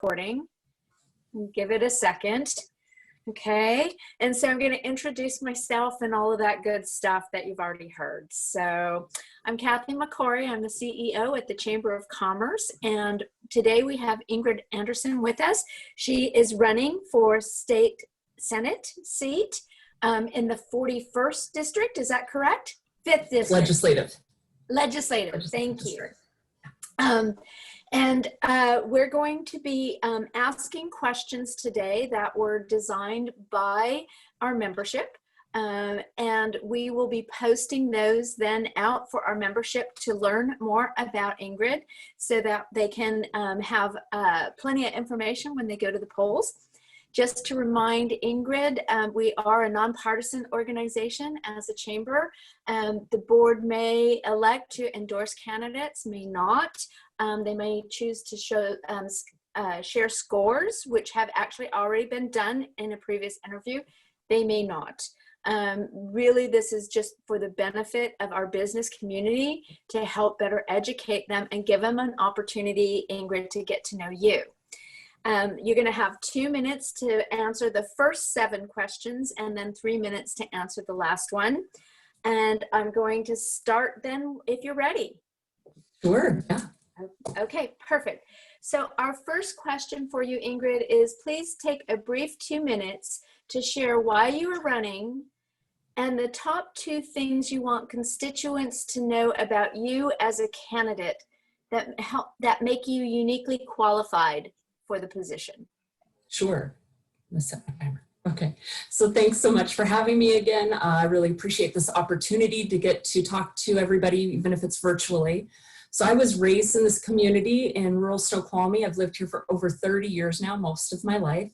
recording. Give it a second. Okay, and so I'm going to introduce myself and all of that good stuff that you've already heard. So I'm Kathy McCorry. I'm the CEO at the Chamber of Commerce, and today we have Ingrid Anderson with us. She is running for state Senate seat in the 41st district. Is that correct? 5th district. Legislative. Thank you. And we're going to be asking questions today that were designed by our membership. And we will be posting those then out for our membership to learn more about Ingrid so that they can have plenty of information when they go to the polls. Just to remind Ingrid, we are a nonpartisan organization as a chamber. The board may elect to endorse candidates, may not. They may choose to share scores, which have actually already been done in a previous interview. They may not. Really, this is just for the benefit of our business community to help better educate them and give them an opportunity, Ingrid, to get to know you. You're going to have 2 minutes to answer the first 7 questions and then 3 minutes to answer the last one. And I'm going to start then if you're ready. Sure, yeah. Okay, perfect. So our first question for you, Ingrid, is please take a brief 2 minutes to share why you are running and the top 2 things you want constituents to know about you as a candidate that make you uniquely qualified for the position. Sure. Let's set my timer. Okay, so thanks so much for having me again. I really appreciate this opportunity to get to talk to everybody, even if it's virtually. So I was raised in this community in rural Snoqualmie. I've lived here for over 30 years now, most of my life.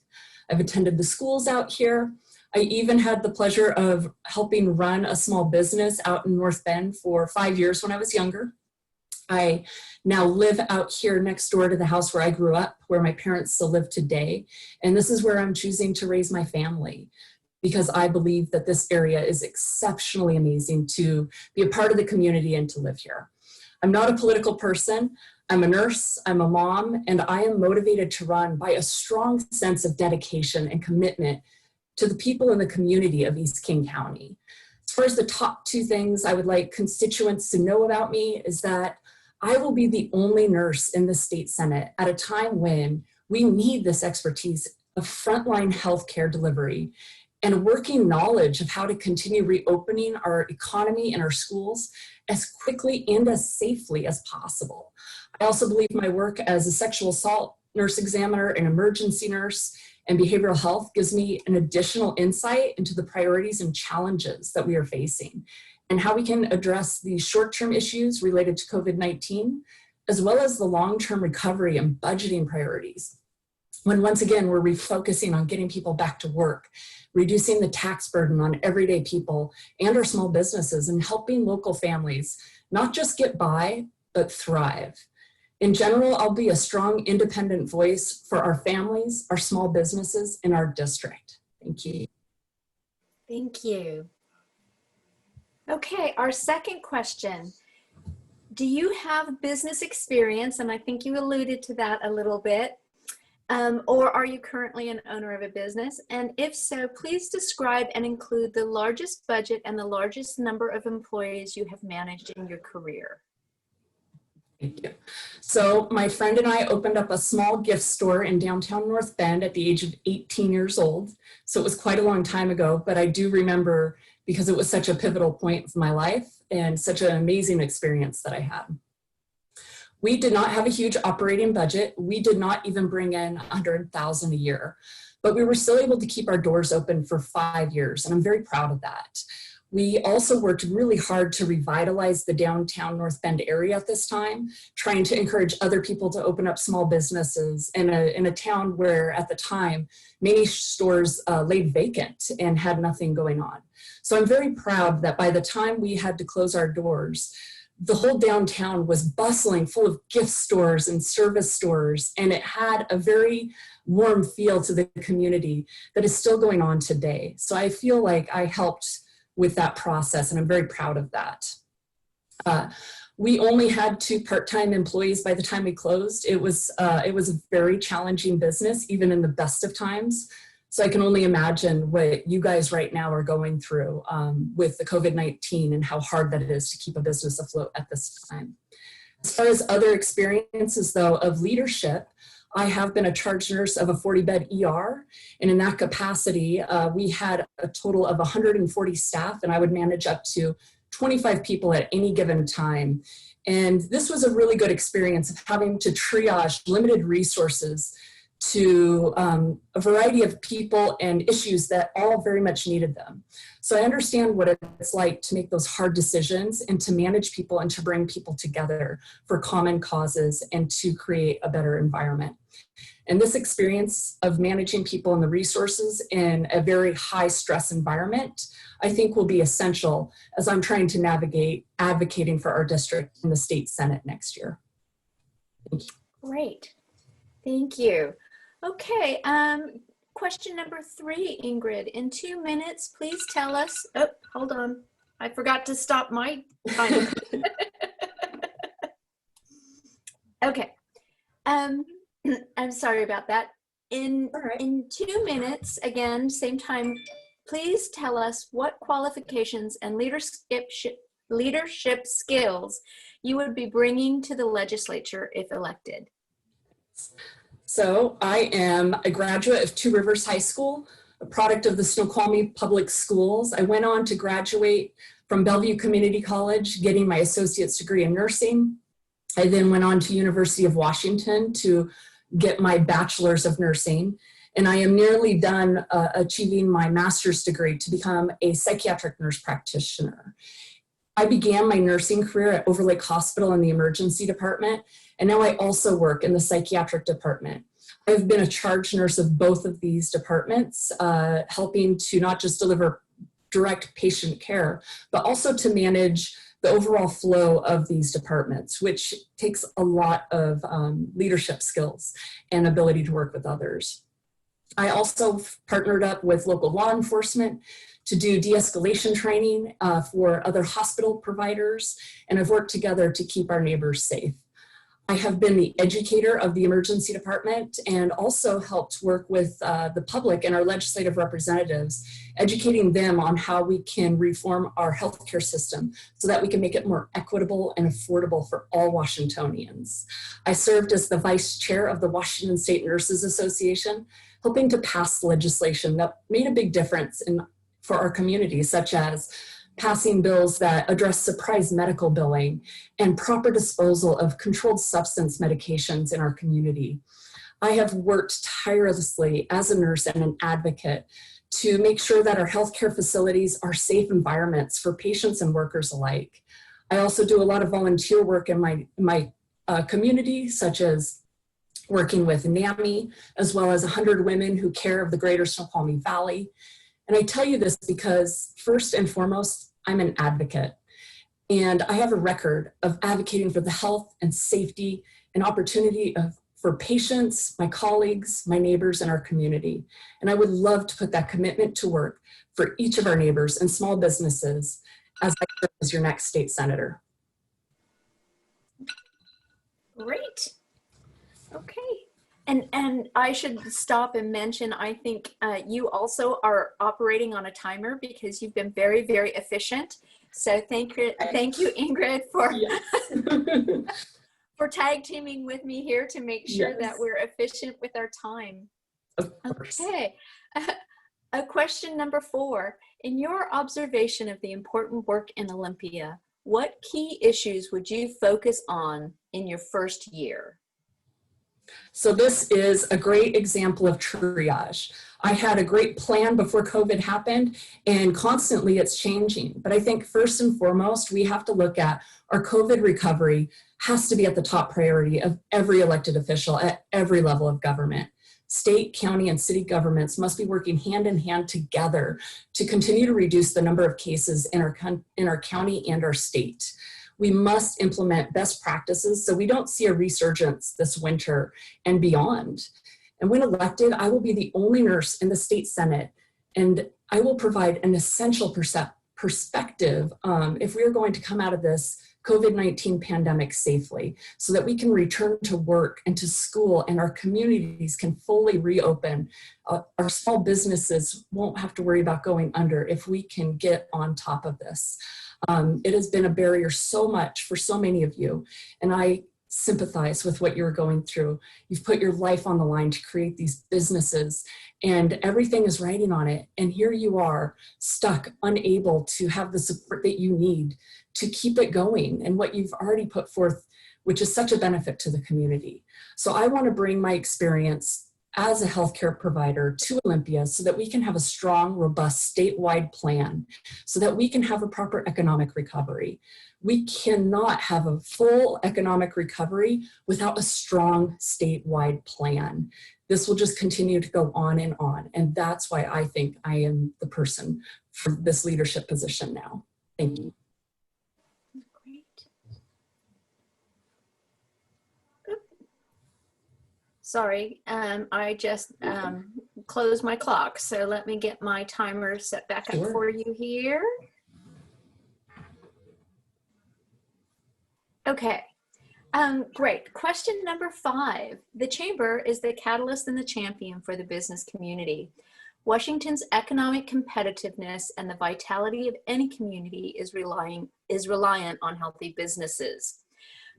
I've attended the schools out here. I even had the pleasure of helping run a small business out in North Bend for 5 years when I was younger. I now live out here next door to the house where I grew up, where my parents still live today. And this is where I'm choosing to raise my family because I believe that this area is exceptionally amazing to be a part of the community and to live here. I'm not a political person. I'm a nurse, I'm a mom, and I am motivated to run by a strong sense of dedication and commitment to the people in the community of East King County. As far as the top 2 things I would like constituents to know about me is that I will be the only nurse in the state Senate at a time when we need this expertise of frontline healthcare delivery and a working knowledge of how to continue reopening our economy and our schools as quickly and as safely as possible. I also believe my work as a sexual assault nurse examiner, an emergency nurse, and behavioral health gives me an additional insight into the priorities and challenges that we are facing and how we can address the short-term issues related to COVID-19, as well as the long-term recovery and budgeting priorities. When once again, we're refocusing on getting people back to work, reducing the tax burden on everyday people and our small businesses, and helping local families not just get by, but thrive. In general, I'll be a strong independent voice for our families, our small businesses, and our district. Thank you. Thank you. Okay, our second question. Do you have business experience? And I think you alluded to that a little bit. Or are you currently an owner of a business? And if so, please describe and include the largest budget and the largest number of employees you have managed in your career. Thank you. So my friend and I opened up a small gift store in downtown North Bend at the age of 18 years old. So it was quite a long time ago, but I do remember because it was such a pivotal point of my life and such an amazing experience that I had. We did not have a huge operating budget. We did not even bring in $100,000 a year, but we were still able to keep our doors open for 5 years, and I'm very proud of that. We also worked really hard to revitalize the downtown North Bend area at this time, trying to encourage other people to open up small businesses in a town where at the time, many stores laid vacant and had nothing going on. So I'm very proud that by the time we had to close our doors, the whole downtown was bustling, full of gift stores and service stores, and it had a very warm feel to the community that is still going on today. So I feel like I helped with that process, and I'm very proud of that. We only had 2 part-time employees by the time we closed. It was a very challenging business, even in the best of times. So I can only imagine what you guys right now are going through with the COVID-19 and how hard that it is to keep a business afloat at this time. As far as other experiences, though, of leadership, I have been a charge nurse of a 40-bed ER, and in that capacity, we had a total of 140 staff, and I would manage up to 25 people at any given time. And this was a really good experience of having to triage limited resources to a variety of people and issues that all very much needed them. So I understand what it's like to make those hard decisions and to manage people and to bring people together for common causes and to create a better environment. And this experience of managing people and the resources in a very high stress environment, I think will be essential as I'm trying to navigate advocating for our district in the state Senate next year. Thank you. Great, thank you. Okay, question number 3, Ingrid. In 2 minutes, please tell us, oh, hold on. I forgot to stop my timer. Okay, I'm sorry about that. In 2 minutes, again, same time, please tell us what qualifications and leadership skills you would be bringing to the legislature if elected. So I am a graduate of Two Rivers High School, a product of the Snoqualmie Public Schools. I went on to graduate from Bellevue Community College, getting my associate's degree in nursing. I then went on to University of Washington to get my bachelor's of nursing. And I am nearly done achieving my master's degree to become a psychiatric nurse practitioner. I began my nursing career at Overlake Hospital in the emergency department, and now I also work in the psychiatric department. I've been a charge nurse of both of these departments, helping to not just deliver direct patient care, but also to manage the overall flow of these departments, which takes a lot of leadership skills and ability to work with others. I also partnered up with local law enforcement to do de-escalation training for other hospital providers, and I've worked together to keep our neighbors safe. I have been the educator of the emergency department and also helped work with the public and our legislative representatives, educating them on how we can reform our healthcare system so that we can make it more equitable and affordable for all Washingtonians. I served as the vice chair of the Washington State Nurses Association, helping to pass legislation that made a big difference for our community, such as passing bills that address surprise medical billing and proper disposal of controlled substance medications in our community. I have worked tirelessly as a nurse and an advocate to make sure that our healthcare facilities are safe environments for patients and workers alike. I also do a lot of volunteer work in my community, such as working with NAMI, as well as 100 women who care of the greater Snoqualmie Valley. And I tell you this because, first and foremost, I'm an advocate. And I have a record of advocating for the health and safety and opportunity for patients, my colleagues, my neighbors, and our community. And I would love to put that commitment to work for each of our neighbors and small businesses as I serve as your next state senator. Great. Okay. And I should stop and mention, I think you also are operating on a timer because you've been very, very efficient. So thank you, Ingrid, for, yes. for tag teaming with me here to make sure yes. that we're efficient with our time. Okay. Question number 4. In your observation of the important work in Olympia, what key issues would you focus on in your first year? So this is a great example of triage. I had a great plan before COVID happened, and constantly it's changing. But I think first and foremost, we have to look at our COVID recovery has to be at the top priority of every elected official at every level of government. State, county, and city governments must be working hand in hand together to continue to reduce the number of cases in our county and our state. We must implement best practices so we don't see a resurgence this winter and beyond. And when elected, I will be the only nurse in the state Senate, and I will provide an essential perspective if we are going to come out of this COVID-19 pandemic safely so that we can return to work and to school and our communities can fully reopen. Our small businesses won't have to worry about going under if we can get on top of this. It has been a barrier so much for so many of you, and I sympathize with what you're going through. You've put your life on the line to create these businesses and everything is riding on it. And here you are stuck, unable to have the support that you need to keep it going and what you've already put forth, which is such a benefit to the community. So I want to bring my experience as a healthcare provider to Olympia so that we can have a strong, robust statewide plan so that we can have a proper economic recovery. We cannot have a full economic recovery without a strong statewide plan. This will just continue to go on, and that's why I think I am the person for this leadership position now. Thank you. Great. Sorry, I just closed my clock, so let me get my timer set back up for you here. Okay, great. Question number 5. The Chamber is the catalyst and the champion for the business community. Washington's economic competitiveness and the vitality of any community is reliant on healthy businesses.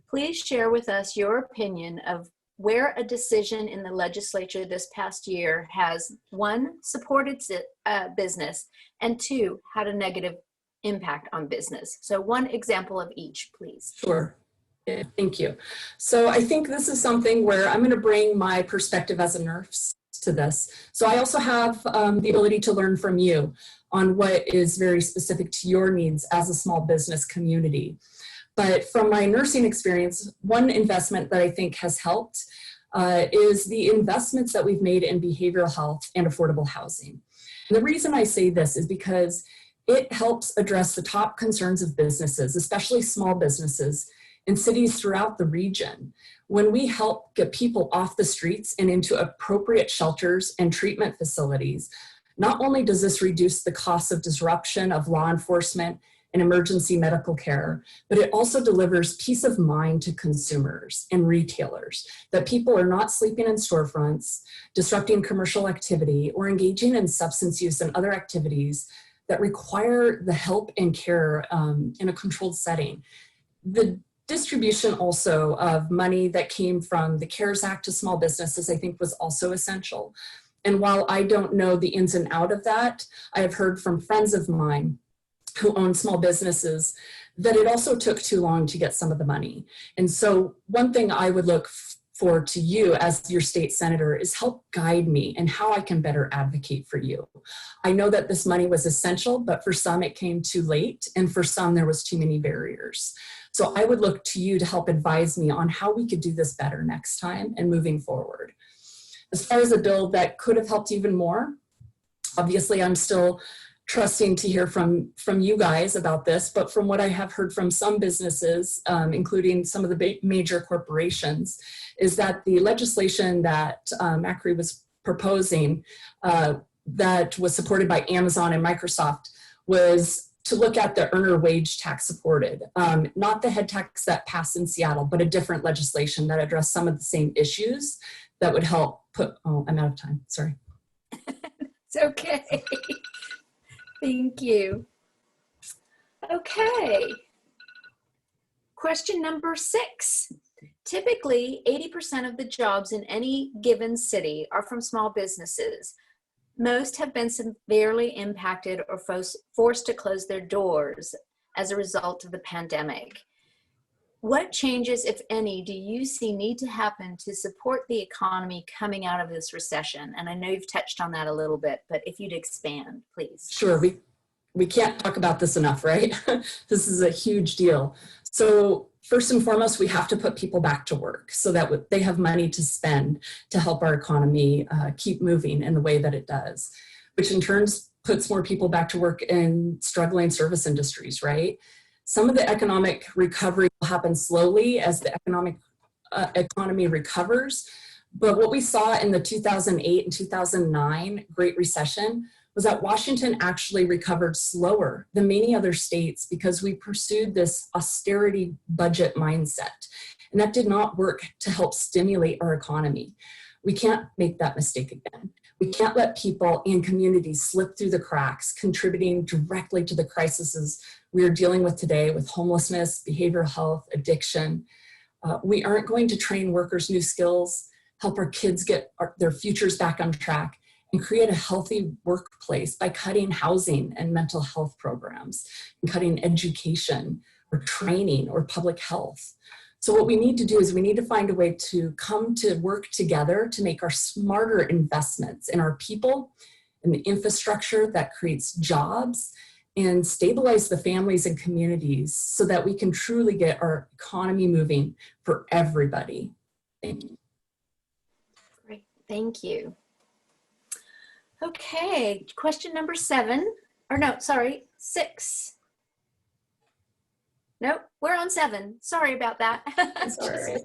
Please share with us your opinion of where a decision in the legislature this past year has, 1, supported business, and 2, had a negative impact on business. So one example of each, please. Sure. Yeah, thank you. So I think this is something where I'm going to bring my perspective as a nurse to this. So I also have the ability to learn from you on what is very specific to your needs as a small business community. But from my nursing experience, one investment that I think has helped is the investments that we've made in behavioral health and affordable housing. And the reason I say this is because it helps address the top concerns of businesses, especially small businesses in cities throughout the region. When we help get people off the streets and into appropriate shelters and treatment facilities, not only does this reduce the cost of disruption of law enforcement and emergency medical care, but it also delivers peace of mind to consumers and retailers that people are not sleeping in storefronts, disrupting commercial activity, or engaging in substance use and other activities that require the help and care in a controlled setting. The distribution also of money that came from the CARES Act to small businesses, I think, was also essential. And while I don't know the ins and out of that, I have heard from friends of mine who own small businesses that it also took too long to get some of the money. And so one thing I would look for to you as your state senator is help guide me in how I can better advocate for you. I know that this money was essential, but for some it came too late, and for some there was too many barriers. So I would look to you to help advise me on how we could do this better next time and moving forward. As far as a bill that could have helped even more, obviously I'm still trusting to hear from you guys about this, but from what I have heard from some businesses, including some of the major corporations, is that the legislation that McCorry was proposing that was supported by Amazon and Microsoft was to look at the earner wage tax supported, not the head tax that passed in Seattle, but a different legislation that addressed some of the same issues that would help put, oh, I'm out of time, sorry. It's okay. Thank you. Okay. Question number 6. Typically, 80% of the jobs in any given city are from small businesses. Most have been severely impacted or forced to close their doors as a result of the pandemic. What changes, if any, do you see need to happen to support the economy coming out of this recession? And I know you've touched on that a little bit, but if you'd expand, please. Sure, we can't talk about this enough, right? This is a huge deal. So first and foremost, we have to put people back to work so that they have money to spend to help our economy keep moving in the way that it does, which in turn puts more people back to work in struggling service industries, right? Some of the economic recovery will happen slowly as the economy recovers. But what we saw in the 2008 and 2009 Great Recession was that Washington actually recovered slower than many other states because we pursued this austerity budget mindset. And that did not work to help stimulate our economy. We can't make that mistake again. We can't let people and communities slip through the cracks, contributing directly to the crises we are dealing with today with homelessness, behavioral health, addiction. We aren't going to train workers new skills, help our kids get their futures back on track, and create a healthy workplace by cutting housing and mental health programs, and cutting education or training or public health. So what we need to do is we need to find a way to come to work together to make our smarter investments in our people and the infrastructure that creates jobs and stabilize the families and communities so that we can truly get our economy moving for everybody. Thank you. Great, thank you. Okay, question number 7, or no, sorry, 6. Nope, we're on 7. Sorry about that. Sorry.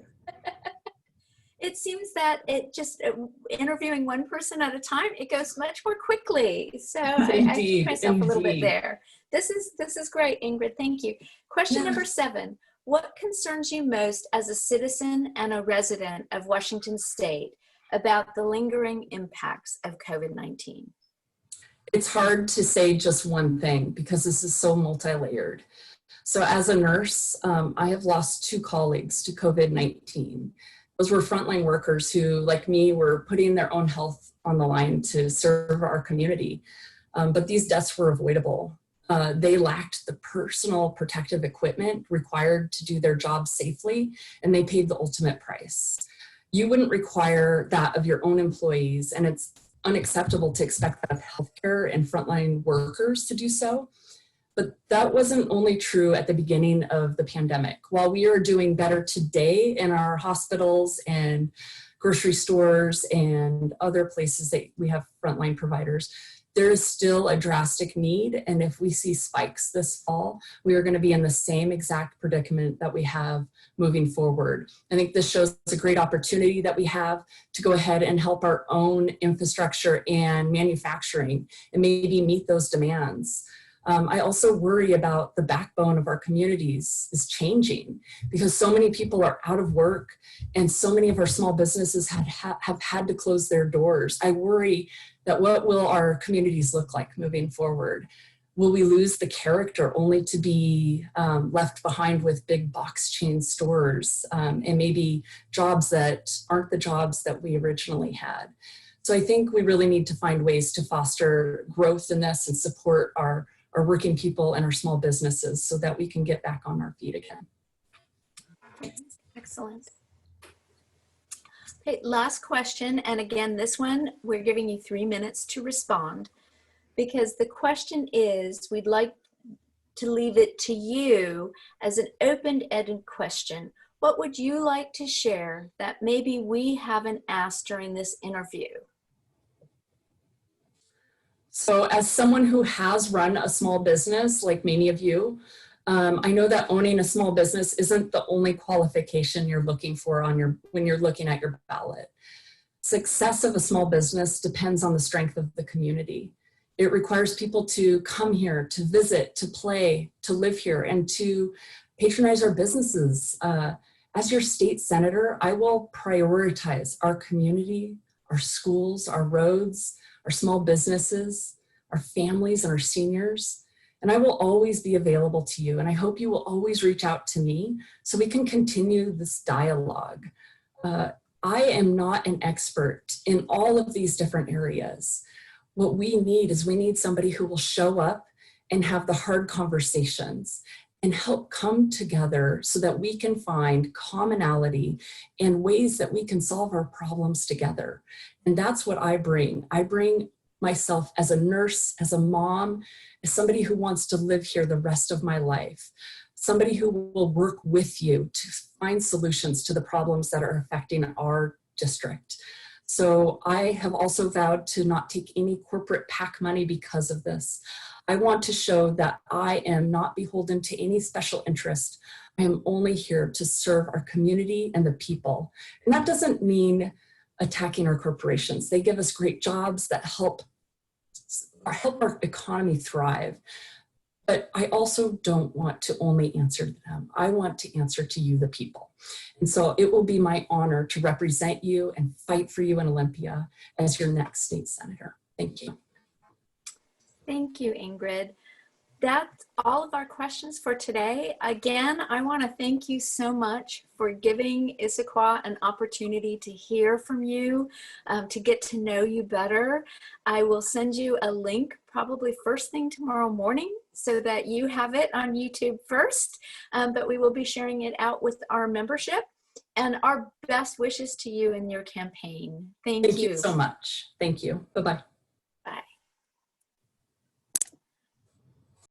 It seems that it just, interviewing one person at a time, it goes much more quickly. So I kicked myself a little bit there. This is great, Ingrid, thank you. Question number 7, what concerns you most as a citizen and a resident of Washington State about the lingering impacts of COVID-19? It's hard to say just one thing because this is so multi-layered. So as a nurse, I have lost 2 colleagues to COVID-19. Those were frontline workers who, like me, were putting their own health on the line to serve our community. But these deaths were avoidable. They lacked the personal protective equipment required to do their job safely, and they paid the ultimate price. You wouldn't require that of your own employees, and it's unacceptable to expect that of healthcare and frontline workers to do so. But that wasn't only true at the beginning of the pandemic. While we are doing better today in our hospitals and grocery stores and other places that we have frontline providers, there is still a drastic need. And if we see spikes this fall, we are going to be in the same exact predicament that we have moving forward. I think this shows a great opportunity that we have to go ahead and help our own infrastructure and manufacturing and maybe meet those demands. I also worry about the backbone of our communities is changing because so many people are out of work and so many of our small businesses have had to close their doors. I worry that what will our communities look like moving forward? Will we lose the character only to be left behind with big box chain stores and maybe jobs that aren't the jobs that we originally had? So I think we really need to find ways to foster growth in this and support our working people and our small businesses so that we can get back on our feet again. Excellent. Okay, last question. And again, this one, we're giving you 3 minutes to respond because the question is, we'd like to leave it to you as an open-ended question. What would you like to share that maybe we haven't asked during this interview? So as someone who has run a small business, like many of you, I know that owning a small business isn't the only qualification you're looking for when you're looking at your ballot. Success of a small business depends on the strength of the community. It requires people to come here, to visit, to play, to live here, and to patronize our businesses. As your state senator, I will prioritize our community, our schools, our roads, our small businesses, our families, and our seniors. And I will always be available to you. And I hope you will always reach out to me so we can continue this dialogue. I am not an expert in all of these different areas. What we need is we need somebody who will show up and have the hard conversations and help come together so that we can find commonality and ways that we can solve our problems together. And that's what I bring. I bring myself as a nurse, as a mom, as somebody who wants to live here the rest of my life, somebody who will work with you to find solutions to the problems that are affecting our district. So I have also vowed to not take any corporate PAC money because of this. I want to show that I am not beholden to any special interest. I am only here to serve our community and the people. And that doesn't mean attacking our corporations. They give us great jobs that help help our economy thrive. But I also don't want to only answer to them. I want to answer to you, the people. And so it will be my honor to represent you and fight for you in Olympia as your next state senator. Thank you. Thank you, Ingrid. That's all of our questions for today. Again, I want to thank you so much for giving Issaquah an opportunity to hear from you, to get to know you better. I will send you a link probably first thing tomorrow morning so that you have it on YouTube first, but we will be sharing it out with our membership, and our best wishes to you in your campaign. Thank you. Thank you so much. Thank you. Bye-bye.